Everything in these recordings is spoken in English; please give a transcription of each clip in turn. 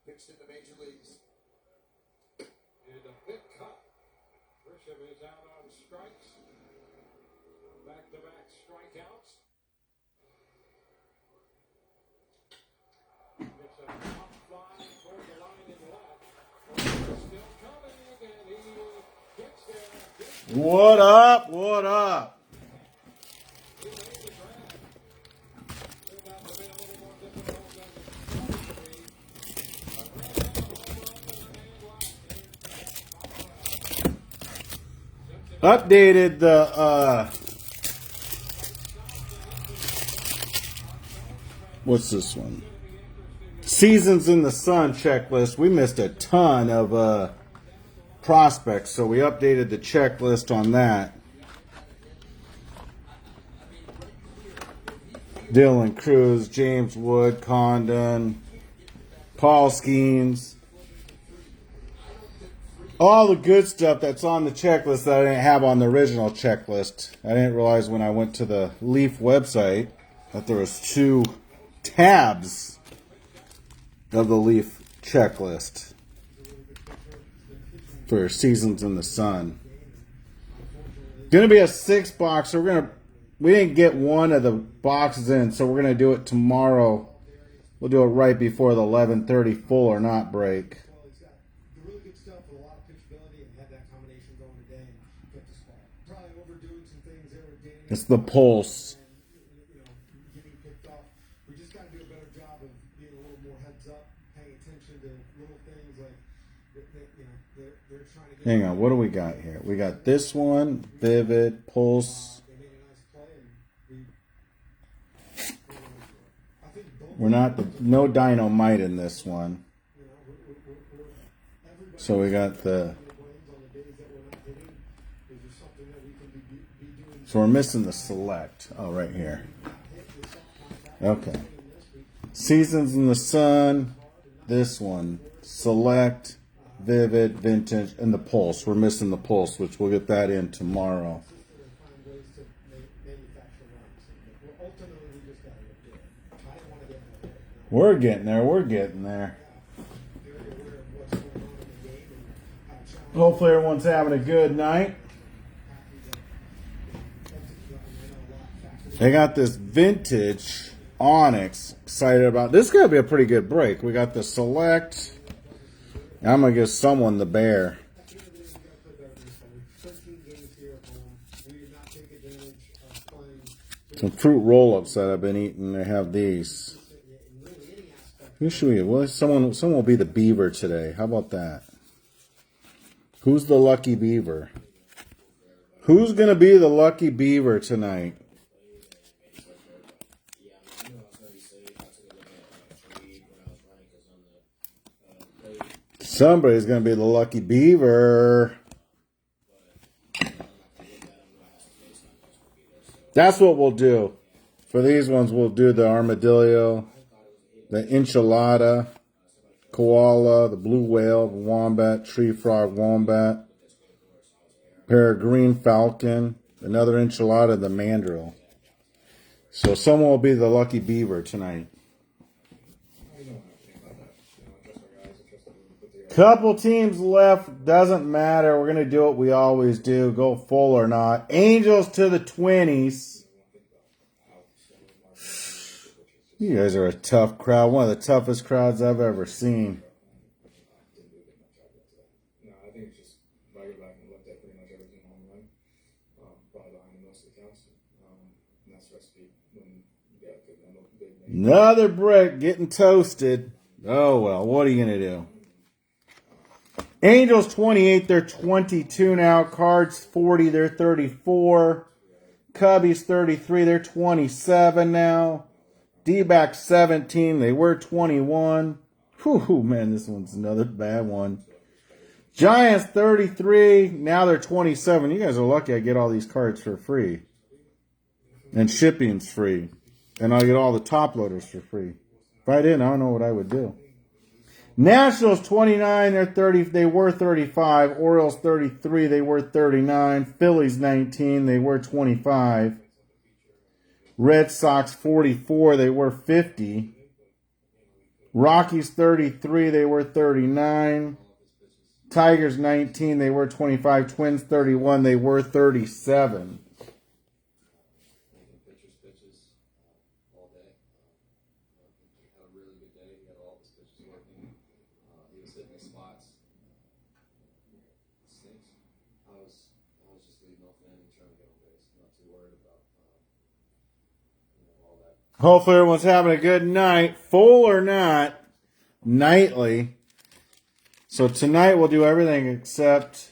Pitched in the major leagues. And a big cut. Grisham is out on strikes. Back-to-back strikeouts. It's a top fly toward the line in left. Still coming, and he gets there. What up? What up? Updated the what's this one? Seasons in the Sun checklist. We missed a ton of prospects, so we updated the checklist on that. Dylan Cruz, James Wood, Condon, Paul Skeens. All the good stuff that's on the checklist that I didn't have on the original checklist. I didn't realize when I went to the Leaf website that there was 2 tabs of the Leaf checklist for Seasons in the Sun. Gonna be a 6-box. We didn't get one of the boxes in, so we're gonna do it tomorrow. We'll do it right before the 11:30 full or not break. It's the pulse. We just got to do a better job of being a little more heads up, paying attention to little things like they're trying to get. Hang on, what do we got here? We got this one, Vivid, Pulse. We're not no dynamite in this one. So we got the. So we're missing the select. Oh, right here. Okay. Seasons in the Sun. This one. Select, Vivid, Vintage, and the Pulse. We're missing the Pulse, which we'll get that in tomorrow. We're getting there. We're getting there. Hopefully everyone's having a good night. They got this vintage Onyx. Excited about this. Is going to be a pretty good break. We got the Select. I'm going to give someone the Bear. Some fruit roll-ups that I've been eating. They have these. Who should we? Well, someone will be the Beaver today. How about that? Who's the lucky Beaver? Who's going to be the lucky Beaver tonight? Somebody's going to be the lucky Beaver. That's what we'll do. For these ones, we'll do the Armadillo, the Enchilada, Koala, the Blue Whale, the Wombat, Tree Frog Wombat, Peregrine Falcon, another Enchilada, the Mandrill. So someone will be the lucky Beaver tonight. Couple teams left. Doesn't matter. We're going to do what we always do. Go full or not. Angels to the 20s. You guys are a tough crowd. One of the toughest crowds I've ever seen. Another brick getting toasted. Oh, well. What are you going to do? Angels 28, they're 22 now. Cards 40, they're 34. Cubbies 33, they're 27 now. D-backs 17, they were 21. Whew, man, this one's another bad one. Giants 33. Now they're 27. You guys are lucky I get all these cards for free. And shipping's free. And I get all the top loaders for free. If I didn't, I don't know what I would do. Nationals 29, they're 30. They were 35. Orioles 33, they were 39. Phillies 19, they were 25. Red Sox 44, they were 50. Rockies 33, they were 39. Tigers 19, they were 25. Twins 31, they were 37. Hopefully everyone's having a good night. Full or not, nightly. So tonight we'll do everything except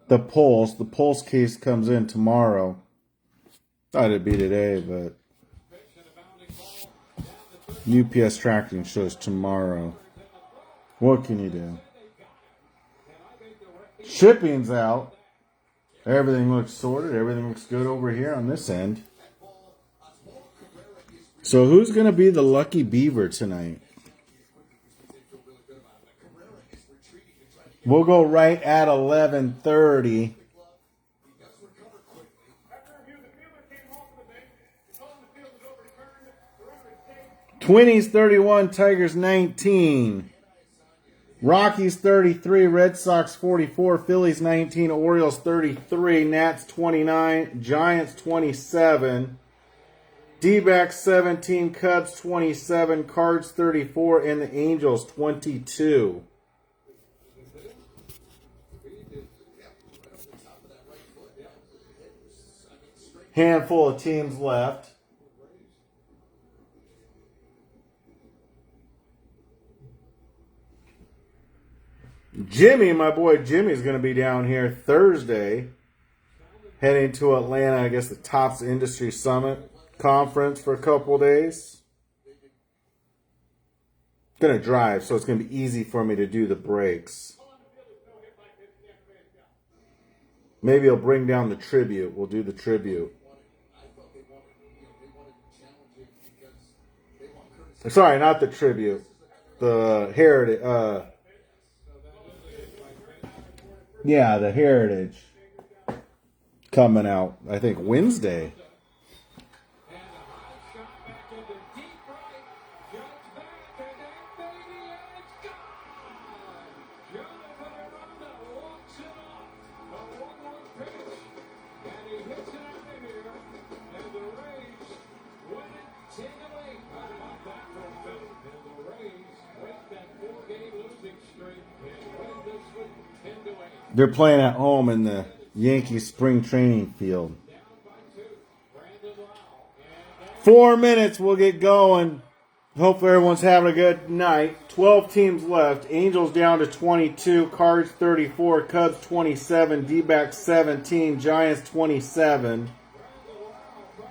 the polls. The polls case comes in tomorrow. Thought it'd be today, but UPS tracking shows tomorrow. What can you do? Shipping's out. Everything looks sorted. Everything looks good over here on this end. So who's going to be the lucky beaver tonight? We'll go right at 11:30. Twinnies 31, Tigers 19. Rockies 33, Red Sox 44, Phillies 19, Orioles 33, Nats 29, Giants 27, D-backs 17, Cubs 27, Cards 34, and the Angels 22. Handful of teams left. Jimmy, my boy Jimmy's going to be down here Thursday, heading to Atlanta, I guess the Tops Industry Summit conference for a couple of days. Going to drive, so it's going to be easy for me to do the breaks. Maybe I'll bring down the tribute. We'll do the tribute. Sorry, not the tribute. The heritage. Yeah, the Heritage coming out, I think, Wednesday. They're playing at home in the Yankees spring training field. 4 minutes, we'll get going. Hopefully everyone's having a good night. 12 teams left. Angels down to 22. Cards 34. Cubs 27. D-backs 17. Giants 27.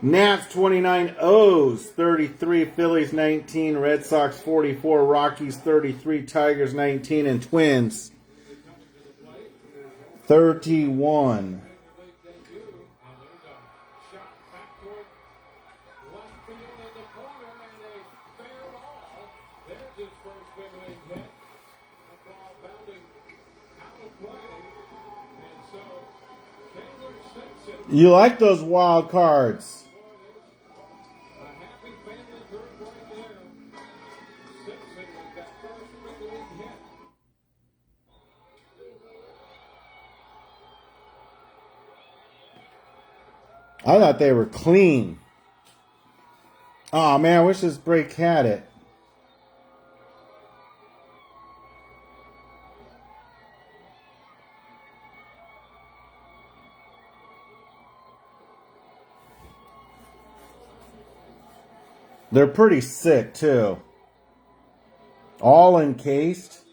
Nats 29. O's 33. Phillies 19. Red Sox 44. Rockies 33. Tigers 19. And Twins 31. You like those wild cards? I thought they were clean. Oh man, I wish this break had it. They're pretty sick too. All encased.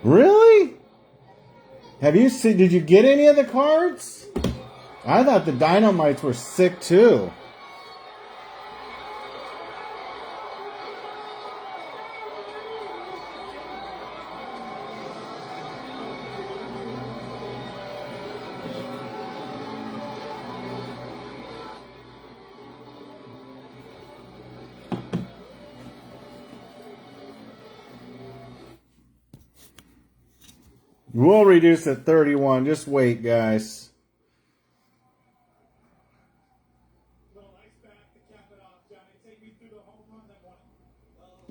Really? Have you seen? Did you get any of the cards? I thought the Dynamites were sick too. We'll reduce at 31. Just wait, guys.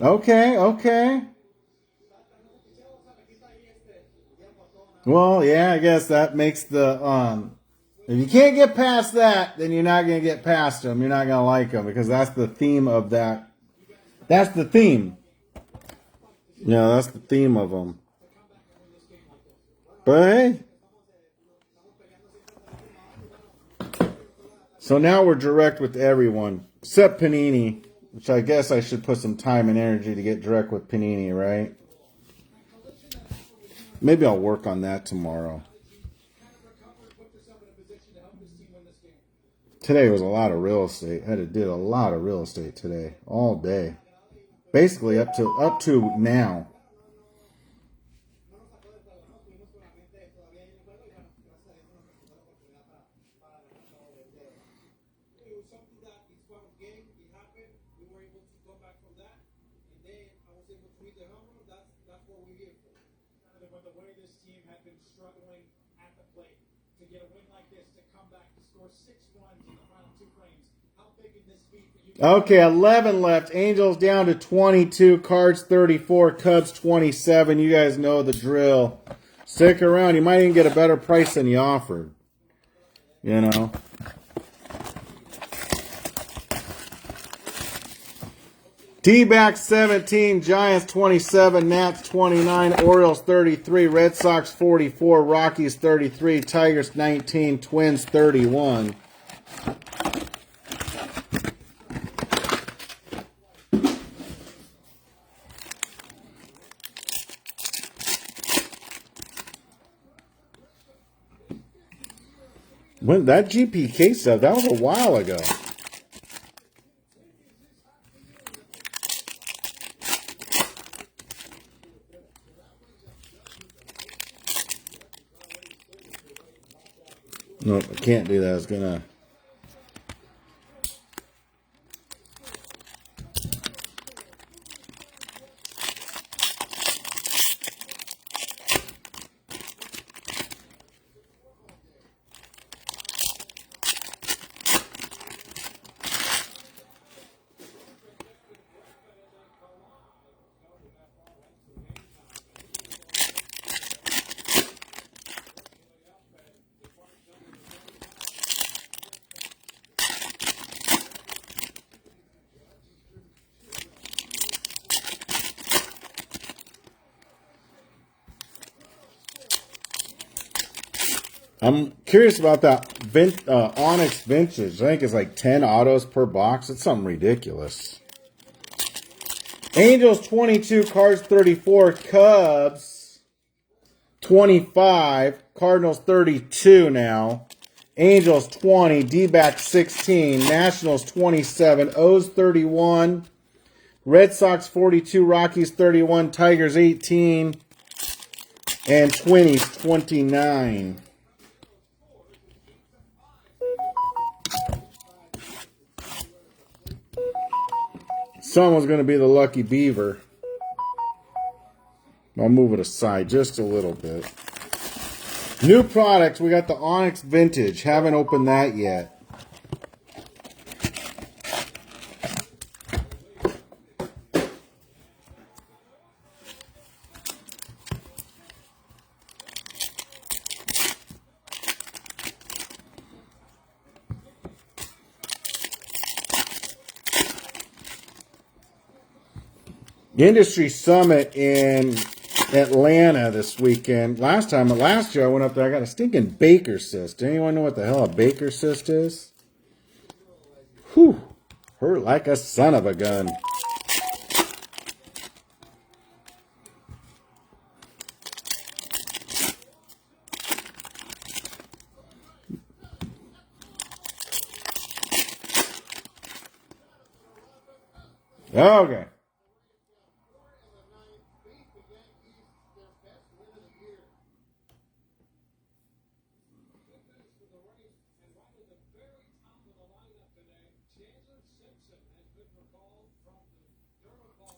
Okay, okay. Well, yeah, I guess that makes the if you can't get past that, then you're not going to get past them. You're not going to like them because that's the theme of that. That's the theme. Yeah, that's the theme of them. But hey. So now we're direct with everyone, except Panini, which I guess I should put some time and energy to get direct with Panini, right? Maybe I'll work on that tomorrow. Today was a lot of real estate. I did a lot of real estate today, all day. Basically up to now. Okay, 11 left. Angels down to 22. Cards 34. Cubs 27. You guys know the drill. Stick around. You might even get a better price than you offered. You know. D-backs 17. Giants 27. Nats 29. Orioles 33. Red Sox 44. Rockies 33. Tigers 19. Twins 31. When that GPK stuff, that was a while ago. Nope, I can't do that. It's gonna. I'm curious about that Onyx vintage. I think it's like 10 autos per box. It's something ridiculous. Angels 22, Cards 34, Cubs 25, Cardinals 32 now. Angels 20, D-backs 16, Nationals 27, O's 31, Red Sox 42, Rockies 31, Tigers 18, and Twinnies 29. Someone's going to be the lucky beaver. I'll move it aside just a little bit. New products. We got the Onyx Vintage. Haven't opened that yet. Industry Summit in Atlanta this weekend. Last year I went up there, I got a stinking Baker cyst. Anyone know what the hell a Baker cyst is? Whew. Hurt like a son of a gun. Okay.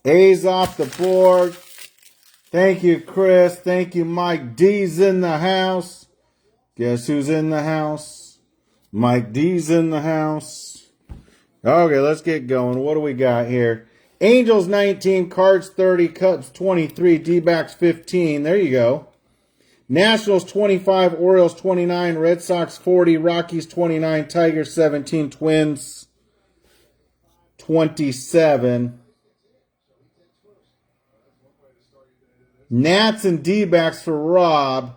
A's off the board. Thank you, Chris. Thank you, Mike. D's in the house. Guess who's in the house? Mike D's in the house. Okay, let's get going. What do we got here? Angels 19, Cards 30, Cubs 23, D-backs 15. There you go. Nationals 25, Orioles 29, Red Sox 40, Rockies 29, Tigers 17, Twins 27. Nats and D-backs for Rob.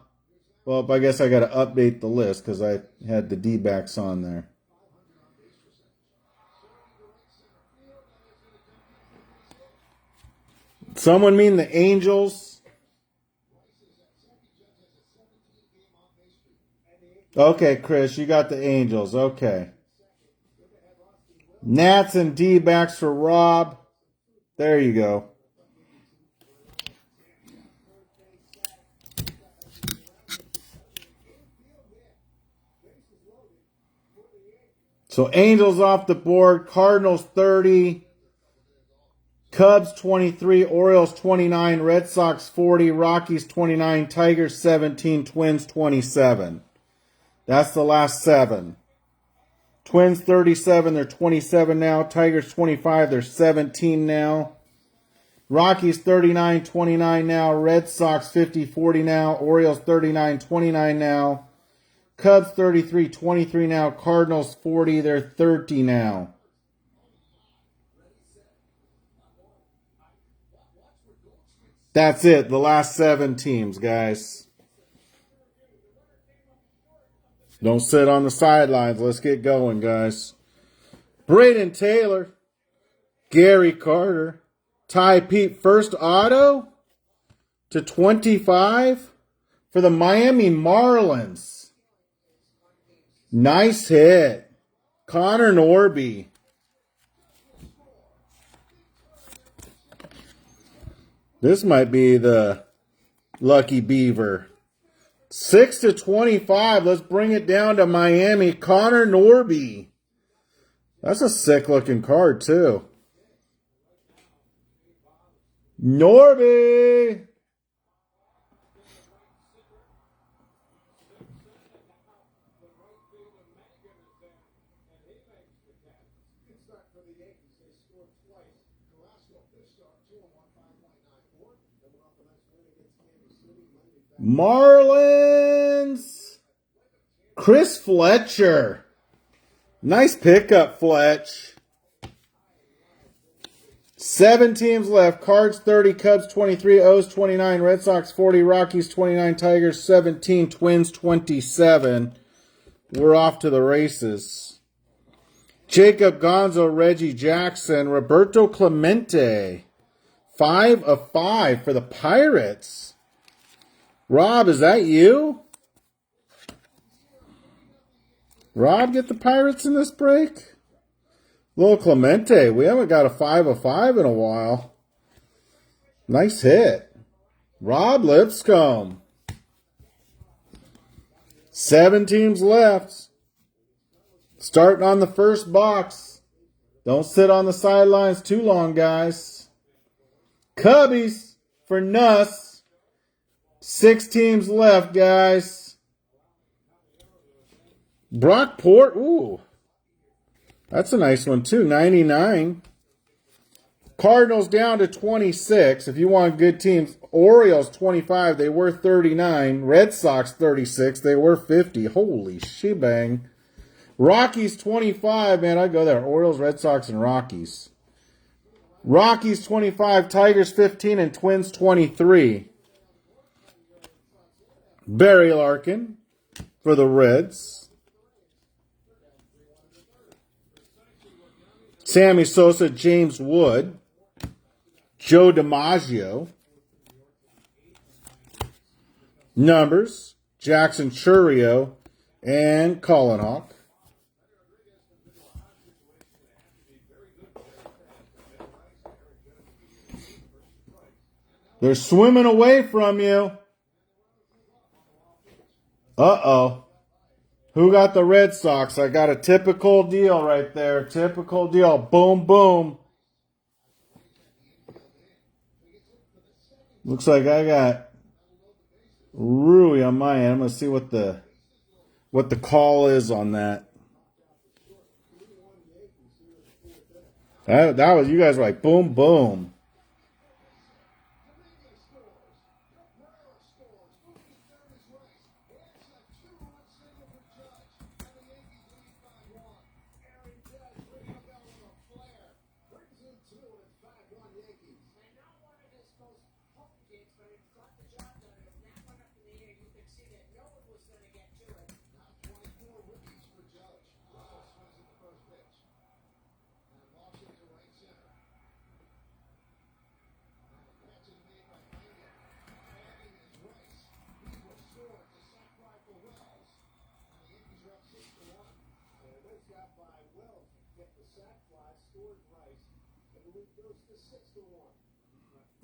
Well, I guess I got to update the list because I had the D-backs on there. Someone mean the Angels? Okay, Chris, you got the Angels. Okay. Nats and D-backs for Rob. There you go. So Angels off the board. Cardinals 30. Cubs 23. Orioles 29. Red Sox 40. Rockies 29. Tigers 17. Twins 27. That's the last 7. Twins 37. They're 27 now. Tigers 25. They're 17 now. Rockies 39. 29 now. Red Sox 50. 40 now. Orioles 39. 29 now. Cubs 33, 23 now. Cardinals 40, they're 30 now. That's it. The last 7 teams, guys. Don't sit on the sidelines. Let's get going, guys. Braden Taylor. Gary Carter. Ty Pete, first auto to 25 for the Miami Marlins. Nice hit. Connor Norby. This might be the lucky beaver. 6 to 25. Let's bring it down to Miami. Connor Norby. That's a sick looking card too. Norby. Marlins. Chris Fletcher. Nice pickup, Fletch. 7 teams left. Cards 30, Cubs 23, O's 29, Red Sox 40, Rockies 29, Tigers 17, Twins 27. We're off to the races. Jacob Gonzo, Reggie Jackson, Roberto Clemente. 5 of 5 for the Pirates. Rob, is that you? Rob, get the Pirates in this break? Little Clemente, we haven't got a 5 of 5 in a while. Nice hit. Rob Lipscomb. 7 teams left. Starting on the first box. Don't sit on the sidelines too long, guys. Cubbies for Nuss. 6 teams left, guys. Brockport, ooh. That's a nice one, too. 99. Cardinals down to 26. If you want good teams. Orioles 25. They were 39. Red Sox 36. They were 50. Holy shebang. Rockies 25. Man, I'd go there. Orioles, Red Sox, and Rockies. Rockies 25. Tigers 15. And Twins 23. Barry Larkin for the Reds. Sammy Sosa, James Wood. Joe DiMaggio. Numbers, Jackson Churio and Colin Hawk. They're swimming away from you. Uh-oh. Who got the Red Sox? I got a typical deal right there. Typical deal. Boom, boom. Looks like I got Rui on my end. I'm going to see what the call is on that. That was, you guys were like, boom, boom.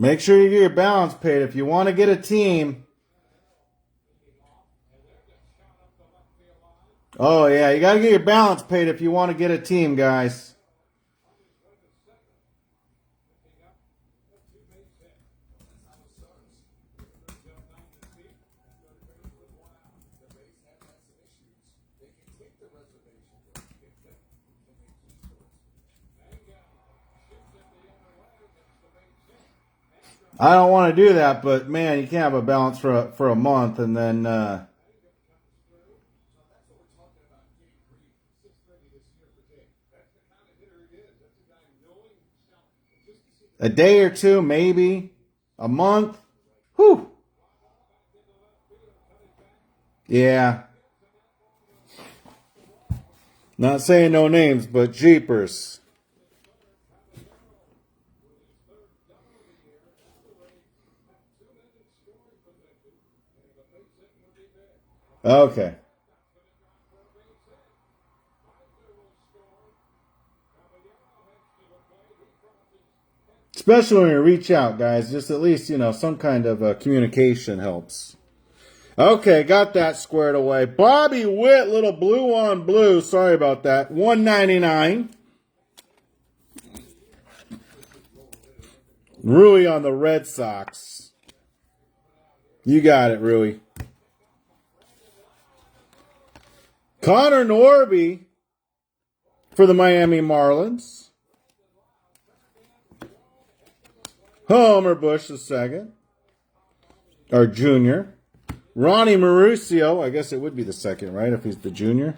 Make sure you get your balance paid if you want to get a team. Oh, yeah, you got to get your balance paid if you want to get a team, guys. I don't want to do that, but man, you can't have a balance for a month and then a day or two, maybe a month. Whew. Yeah. Not saying no names, but jeepers. Okay. Especially when you reach out, guys. Just at least, some kind of communication helps. Okay, got that squared away. Bobby Witt, little blue on blue. Sorry about that. $1.99. Rui on the Red Sox. You got it, Rui. Connor Norby for the Miami Marlins. Homer Bush the second. Or junior. Ronnie Mauricio. I guess it would be the second, right? If he's the junior.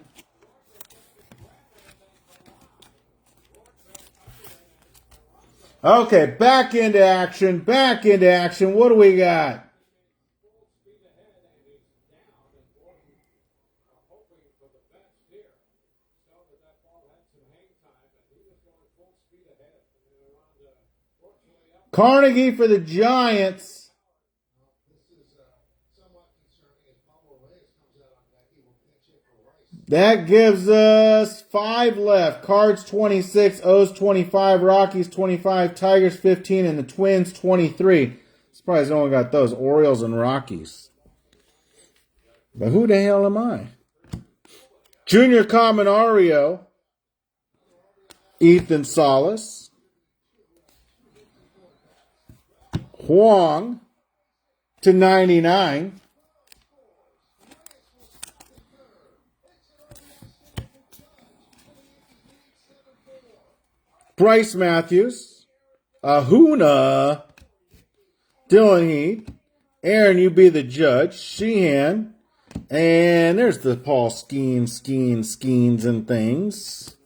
Okay, back into action. Back into action. What do we got? Carnegie for the Giants. That gives us 5 left. Cards 26, O's 25, Rockies 25, Tigers 15, and the Twins 23. Surprised no one got those. Orioles and Rockies. But who the hell am I? Junior Caminario. Ethan Salas. Huang to 99. Bryce Matthews. Ahuna. Dylan Heath. Aaron, you be the judge. Sheehan. And there's the Paul Skeens and things.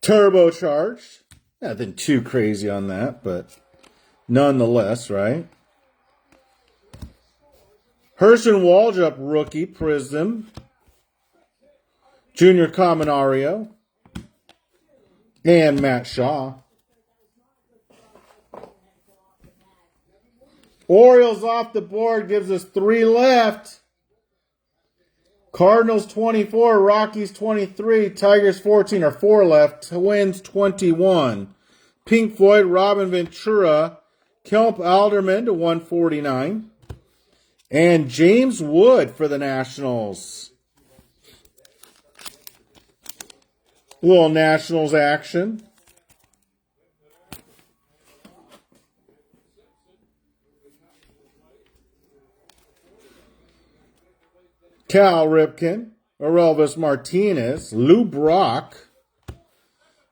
Turbocharged. Nothing too crazy on that, but nonetheless, right? Herschel Waldrop, rookie, Prism. Junior Caminario. And Matt Shaw. Orioles off the board gives us 3 left. Cardinals 24, Rockies 23, Tigers 14, or 4 left. Twins 21. Pink Floyd, Robin Ventura, Kelp Alderman to 149. And James Wood for the Nationals. Little Nationals action. Cal Ripken, Orelvis Martinez, Lou Brock,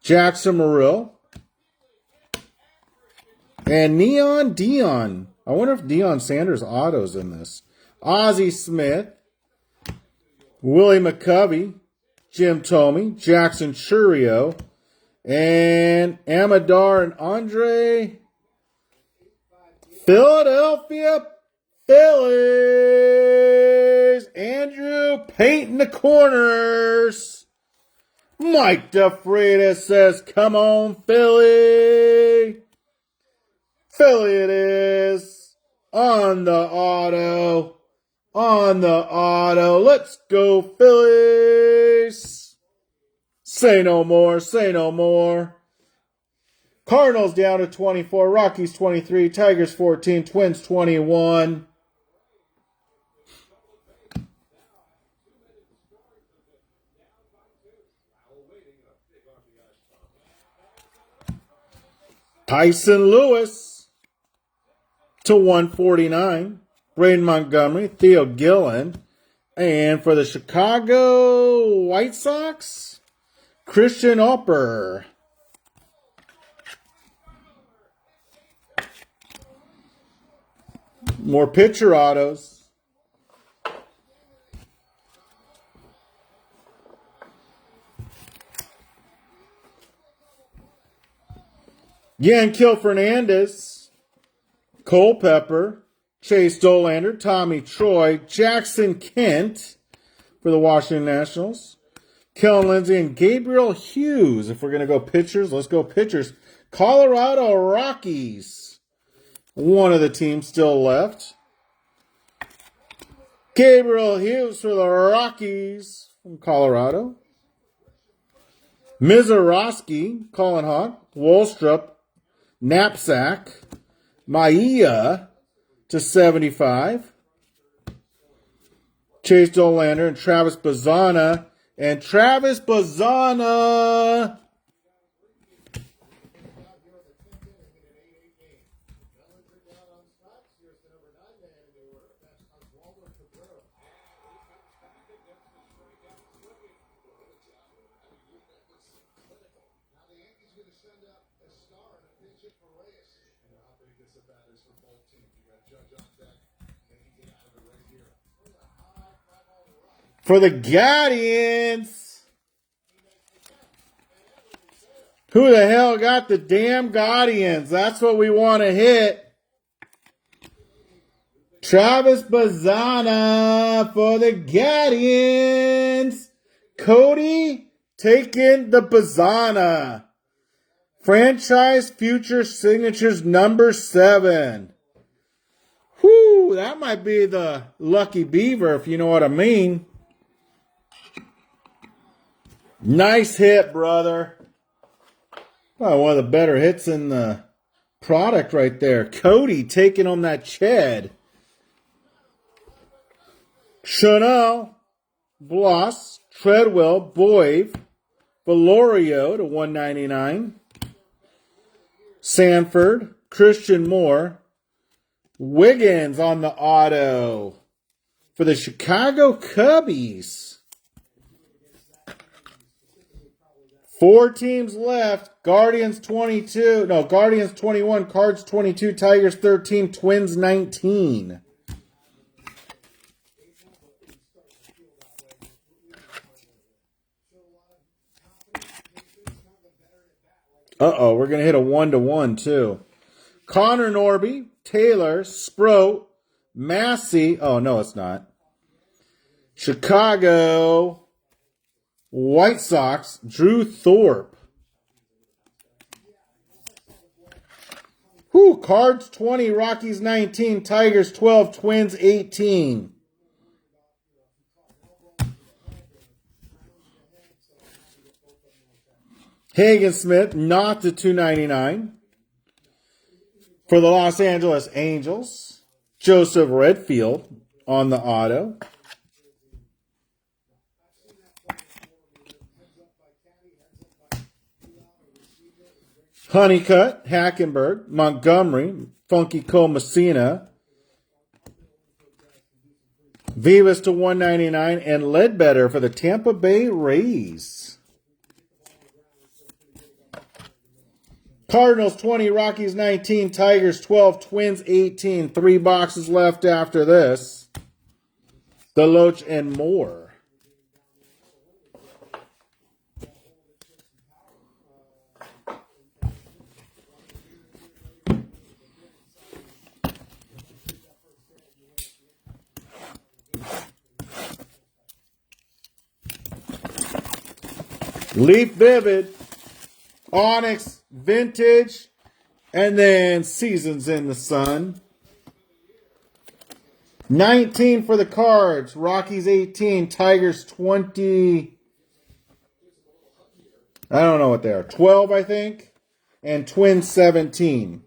Jackson Merrill, and Neon Dion. I wonder if Deion Sanders auto's in this. Ozzie Smith, Willie McCovey, Jim Thome, Jackson Churio, and Amador and Andre. Philadelphia Phillies. Andrew Payton the corners. Mike DeFreitas says, come on, Philly. Philly it is. On the auto. On the auto. Let's go, Phillies. Say no more. Say no more. Cardinals down to 24. Rockies 23. Tigers 14. Twins 21. Tyson Lewis to 149. Braden Montgomery, Theo Gillen. And for the Chicago White Sox, Christian Opper. More pitcher autos. Yankiel Fernandez, Culpepper, Chase Dolander, Tommy Troy, Jackson Kent for the Washington Nationals, Kellen Lindsey, and Gabriel Hughes. If we're going to go pitchers, let's go pitchers. Colorado Rockies. One of the teams still left. Gabriel Hughes for the Rockies from Colorado. Mizorowski, Colin Hawk, Wolstrup, Knapsack, Maia to 75. Chase Dolander and Travis Bazzana. And Travis Bazzana. For the Guardians. Who the hell got the damn Guardians? That's what we want to hit. Travis Bazzana for the Guardians. Cody taking the Bazzana. Franchise Future Signatures number 7. Whew, that might be the Lucky Beaver, if you know what I mean. Nice hit, brother. Probably one of the better hits in the product right there. Cody taking on that Ched. Chanel, Bloss, Treadwell, Boyd, Valorio to 199. Sanford, Christian Moore, Wiggins on the auto for the Chicago Cubbies. 4 teams left. Guardians 21, Cards 22, Tigers 13, Twins 19. Uh-oh, we're going to hit a 1-to-1 too. Connor Norby, Taylor, Sproat, Massey. Oh, no, it's not. Chicago White Sox, Drew Thorpe. Whew, Cards 20, Rockies 19, Tigers 12, Twins 18. Hagen Smith, not to 299. For the Los Angeles Angels, Joseph Redfield on the auto. Honeycutt, Hackenberg, Montgomery, Funky Cole Messina, Vivas to 199, and Ledbetter for the Tampa Bay Rays. Cardinals 20, Rockies 19, Tigers 12, Twins 18. 3 boxes left after this. Deloach and more. Leaf Vivid, Onyx, Vintage, and then Seasons in the Sun. 19 for the Cards, Rockies 18, Tigers 20. I don't know what they are. 12, I think. And Twins 17.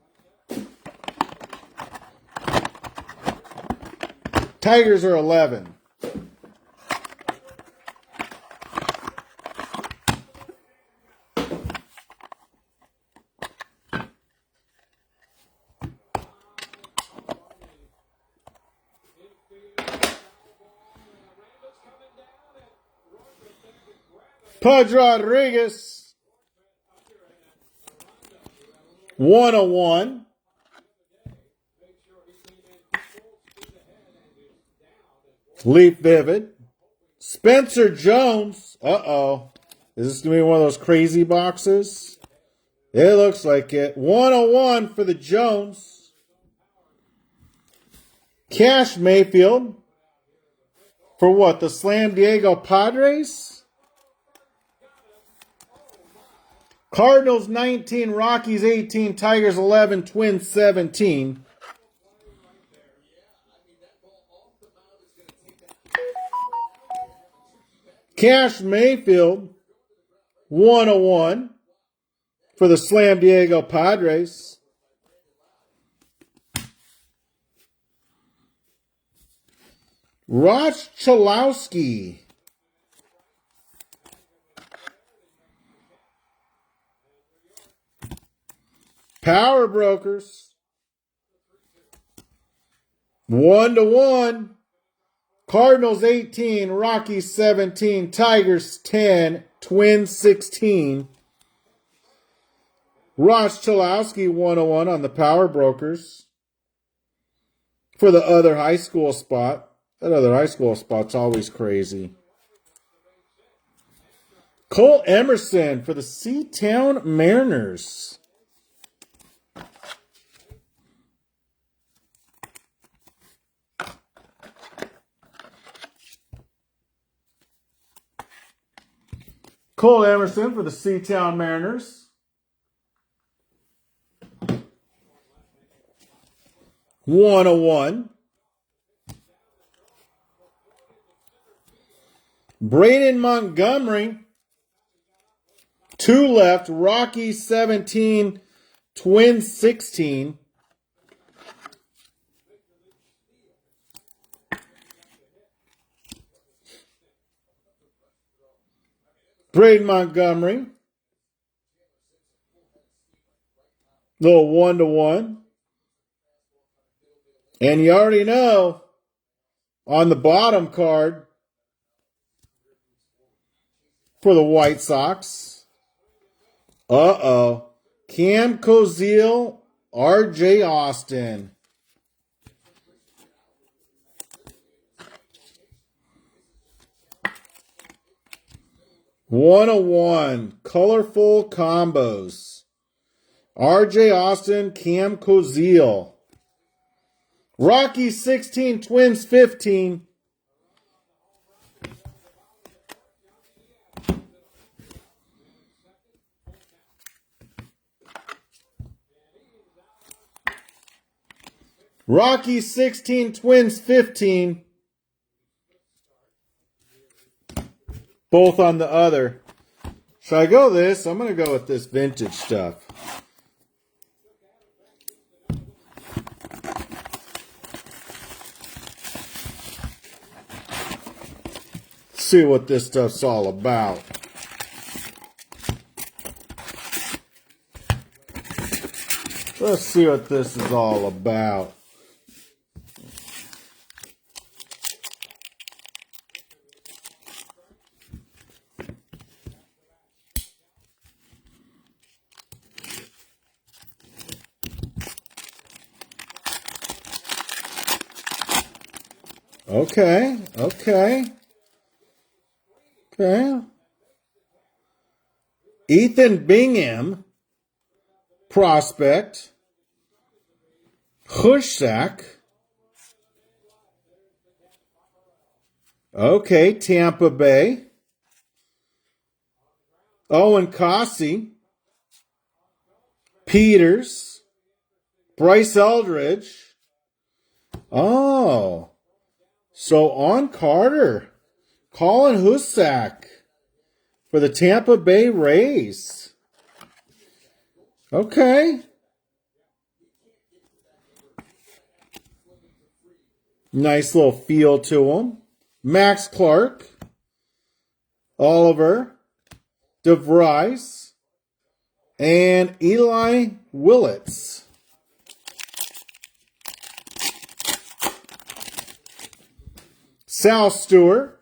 Tigers are 11. Pudge Rodriguez, 101. Leaf Vivid. Spencer Jones. Uh-oh. Is this going to be one of those crazy boxes? It looks like it. 101 for the Jones. Cash Mayfield. For what? The Slam Diego Padres? Cardinals 19, Rockies 18, Tigers 11, Twins 17. Cash Mayfield, 101 for the Slam Diego Padres. Roch Chalowski. Power Brokers. 1-1. Cardinals 18, Rockies 17, Tigers 10, Twins 16. Ross Chalowski 101 on the Power Brokers. For the other high school spot. That other high school spot's always crazy. Cole Emerson for the Seatown Mariners. Cole Emerson for the Seatown Mariners. 101. Braden Montgomery. 2 left. Rockies 17. Twins 16. Braden Montgomery. Little 1-1. And you already know, on the bottom card for the White Sox. Uh-oh. Cam Koziel, R.J. Austin. One-on-one, colorful combos. R.J. Austin, Cam Koziel. Rockies 16, Twins 15. Rockies 16, Twins 15. Both on the other Should I go this? I'm going to go with this vintage stuff. See what this stuff's all about. Let's see what this is all about. Okay. Ethan Bingham, prospect. Hushak. Okay, Tampa Bay. Owen Cossey. Peters. Bryce Eldridge. Oh. So on Carter. Colin Husak for the Tampa Bay Rays. Okay. Nice little feel to him. Max Clark. Oliver. DeVries. And Eli Willits. Sal Stewart.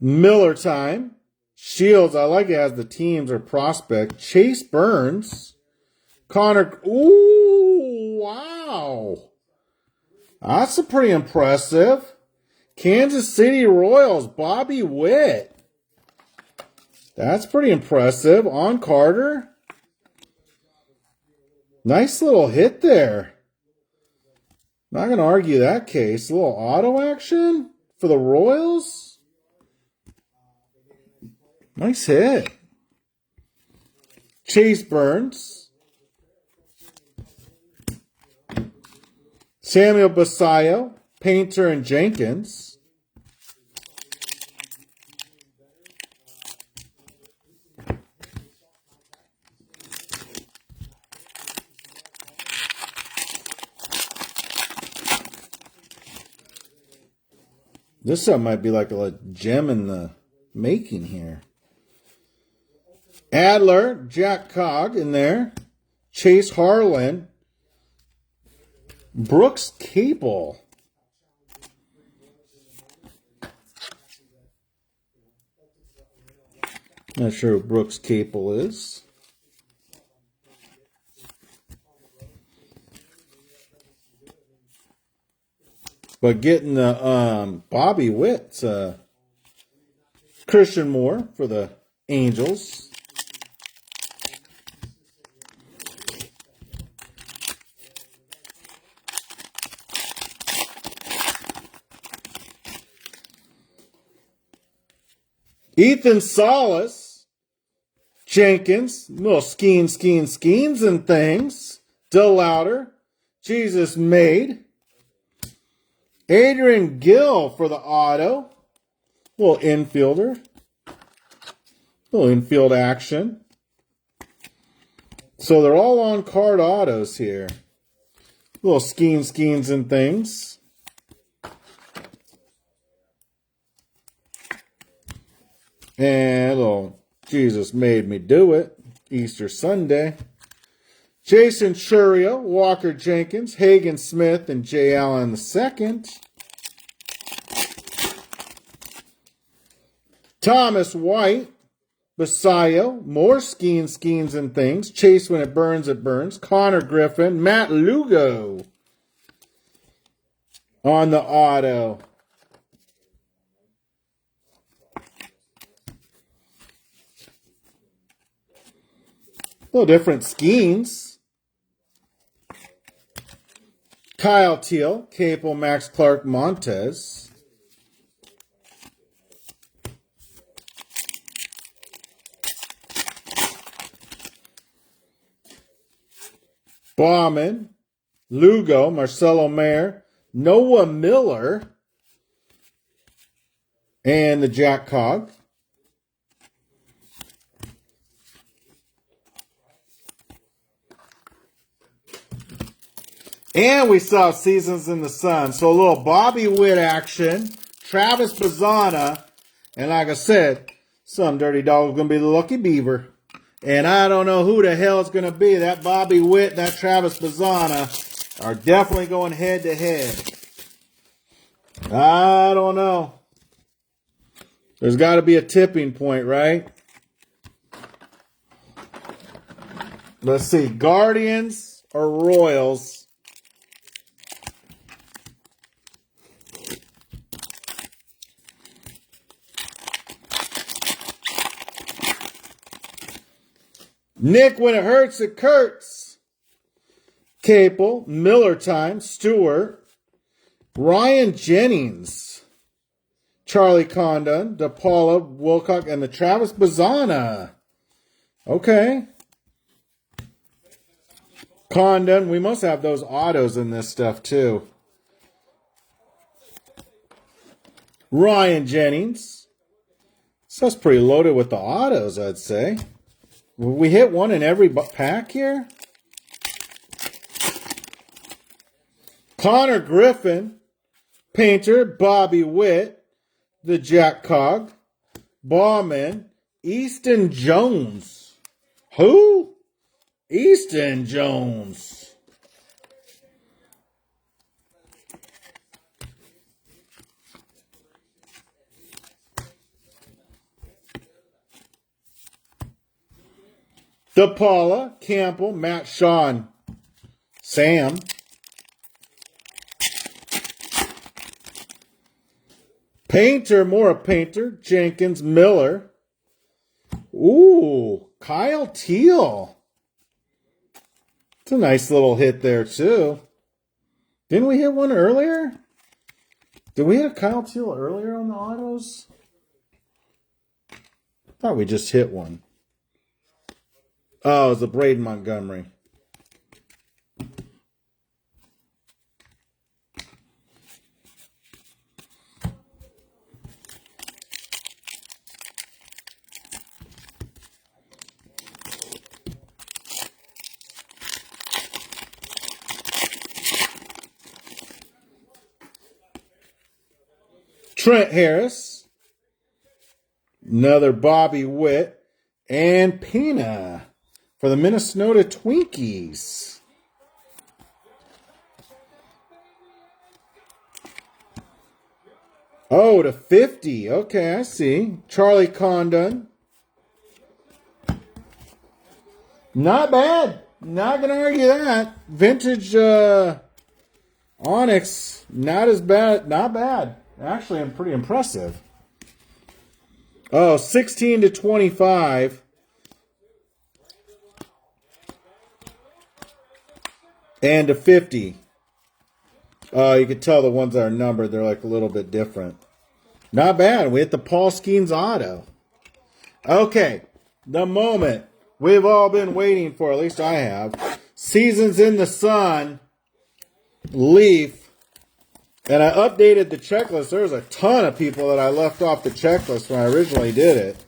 Miller time. Shields, I like it as the teams or prospect. Chase Burns. Connor. Ooh, wow. That's pretty impressive. Kansas City Royals, Bobby Witt. That's pretty impressive. On Carter. Nice little hit there. Not going to argue that case. A little auto action for the Royals. Nice hit. Chase Burns. Samuel Basayo, Painter, and Jenkins. This stuff might be like a gem in the making here. Adler, Jack Cog in there. Chase Harlan. Brooks Capel. Not sure who Brooks Capel is. But getting the Bobby Witt, Christian Moore for the Angels. Ethan Salas, Jenkins, little skeins and things. DeLauder, Jesus Made. Adrian Gill for the auto. Little infielder. Little infield action. So they're all on card autos here. Little skeins and things. And a little Jesus Made Me Do It. Easter Sunday. Jason Churio, Walker Jenkins, Hagen Smith, and Jay Allen II. Thomas White, Basayo, more skeins and things. Chase When It Burns. Connor Griffin, Matt Lugo on the auto. Little different skeins. Kyle Teal, Capel, Max Clark, Montez. Bauman, Lugo, Marcelo Mayer, Noah Miller, and the Jack Cog. And we saw Seasons in the Sun. So a little Bobby Witt action. Travis Bazzana. And like I said, some dirty dog is going to be the Lucky Beaver. And I don't know who the hell it's going to be. That Bobby Witt and that Travis Bazzana are definitely going head to head. I don't know. There's got to be a tipping point, right? Let's see. Guardians or Royals? Nick, when it hurts, it curts. Capel, Miller time, Stewart, Ryan Jennings, Charlie Condon, DePaula, Wilcock, and the Travis Bazzana. Okay. Condon, we must have those autos in this stuff too. Ryan Jennings. So that's pretty loaded with the autos, I'd say. We hit one in every pack here. Connor Griffin, Painter, Bobby Witt, the Jack Cog, Bauman, Easton Jones. Who? Easton Jones. DePaula, Campbell, Matt Shawn, Sam. Painter, Mora Painter, Jenkins, Miller. Ooh, Kyle Teal. It's a nice little hit there, too. Didn't we hit one earlier? Did we hit a Kyle Teal earlier on the autos? I thought we just hit one. Oh, it was a Braden Montgomery. Trent Harris. Another Bobby Witt. And Pina for the Minnesota Twinkies. Oh, to 50. Okay, I see. Charlie Condon. Not bad. Not going to argue that. Vintage Onyx. Not as bad. Not bad. Actually, I'm pretty impressive. Oh, 16 to 25. And to 50. Oh, you can tell the ones that are numbered, they're like a little bit different. Not bad. We hit the Paul Skeens auto. Okay. The moment we've all been waiting for, at least I have. Seasons in the Sun. Leaf. And I updated the checklist. There's a ton of people that I left off the checklist when I originally did it.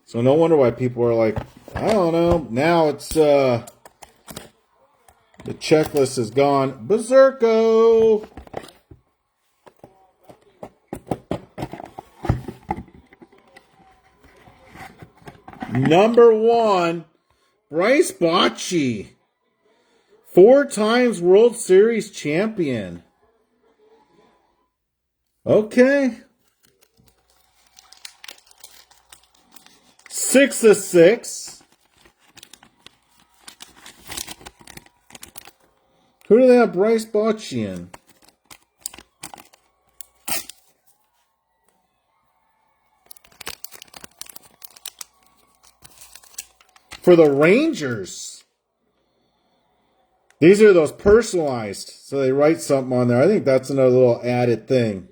So no wonder why people are like, I don't know. Now it's, the checklist has gone berserko. Number 1, Bryce Bochy. 4 times World Series champion. Okay. 6 of 6. Who do they have Bryce Bochy in? For the Rangers. These are those personalized. So they write something on there. I think that's another little added thing.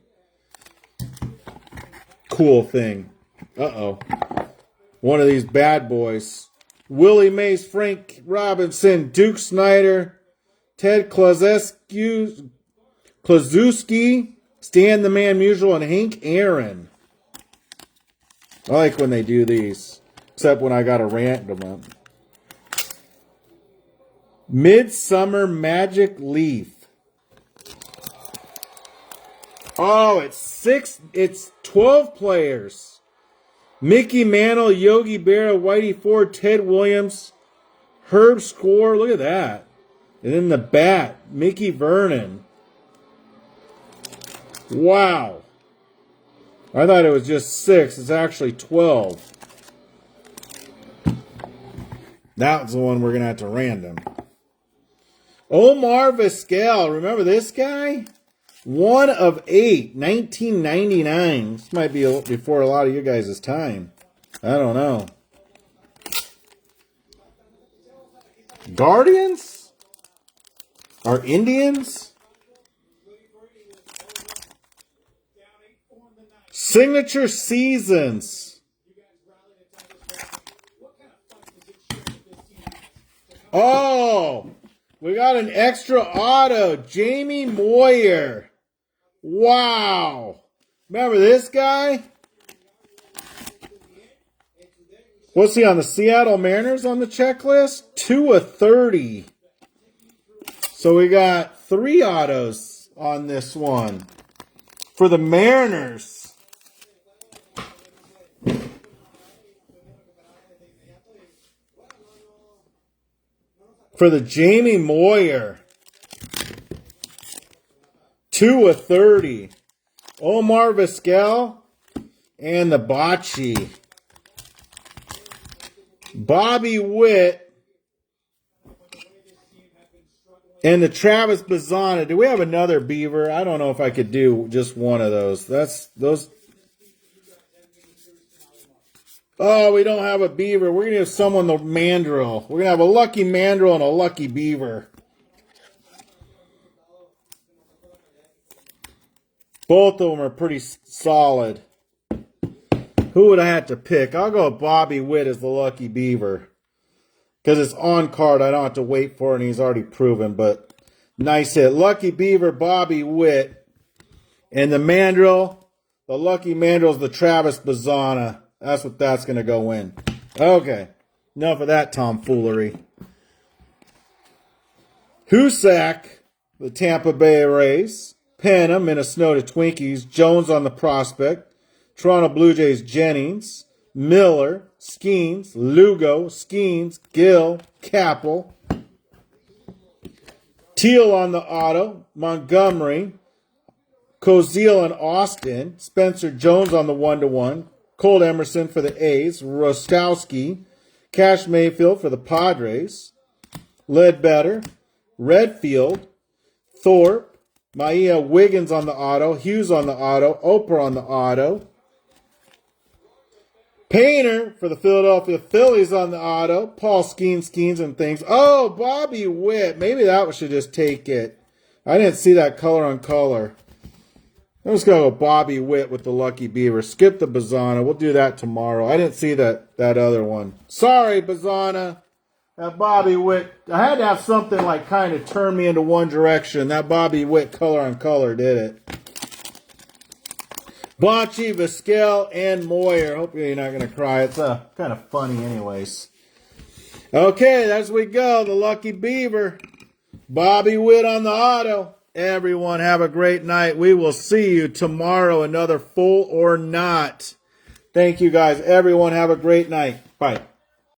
Cool thing. Uh-oh. One of these bad boys. Willie Mays, Frank Robinson, Duke Snyder, Ted Klaszewski, Stan the Man Musial, and Hank Aaron. I like when they do these. Except when I got to rant them up. Midsummer Magic Leaf. Oh, it's 12 players. Mickey Mantle, Yogi Berra, Whitey Ford, Ted Williams, Herb Score. Look at that. And then the bat, Mickey Vernon. Wow. I thought it was just 6. It's actually 12. That's the one we're going to have to random. Omar Vizquel. Remember this guy? 1 of 8, 1999. This might be before a lot of you guys' time. I don't know. Guardians? Or Indians? Signature Seasons. Oh, we got an extra auto. Jamie Moyer. Wow. Remember this guy? What's he on the Seattle Mariners on the checklist? 2 of 30. So we got 3 autos on this one for the Mariners. For the Jamie Moyer. 2 of 30. Omar Vizquel and the Bocce. Bobby Witt and the Travis Bazzana. Do we have another Beaver? I don't know if I could do just one of those. Those. Oh, we don't have a Beaver. We're going to have someone the Mandrill. We're going to have a Lucky Mandrill and a Lucky Beaver. Both of them are pretty solid. Who would I have to pick? I'll go with Bobby Witt as the Lucky Beaver. Because it's on card. I don't have to wait for it, and he's already proven. But nice hit. Lucky Beaver, Bobby Witt. And the Mandrill, the Lucky Mandrill's the Travis Bazzana. That's what that's going to go in. Okay. Enough of that tomfoolery. Husak, the Tampa Bay Rays. Penna, Minnesota Twinkies. Jones on the prospect. Toronto Blue Jays, Jennings. Miller, Skeens. Lugo, Skeens. Gill, Capel. Teal on the auto. Montgomery. Koziel and Austin. Spencer Jones on the 1-1. Cole Emerson for the A's. Rostowski. Cash Mayfield for the Padres. Ledbetter. Redfield. Thorpe. Maia Wiggins on the auto. Hughes on the auto. Oprah on the auto. Painter for the Philadelphia Phillies on the auto. Paul Skeens and things. Oh, Bobby Witt. Maybe that should just take it. I didn't see that color on color. I'm just going to go Bobby Witt with the Lucky Beaver. Skip the Bazzana. We'll do that tomorrow. I didn't see that other one. Sorry, Bazzana. That Bobby Witt. I had to have something like kind of turn me into one direction. That Bobby Witt color on color did it. Bocce, Vizquel, and Moyer. Hope you're not going to cry. It's kind of funny anyways. Okay, as we go. The Lucky Beaver. Bobby Witt on the auto. Everyone have a great night. We will see you tomorrow. Another Full or Not. Thank you guys. Everyone have a great night. Bye.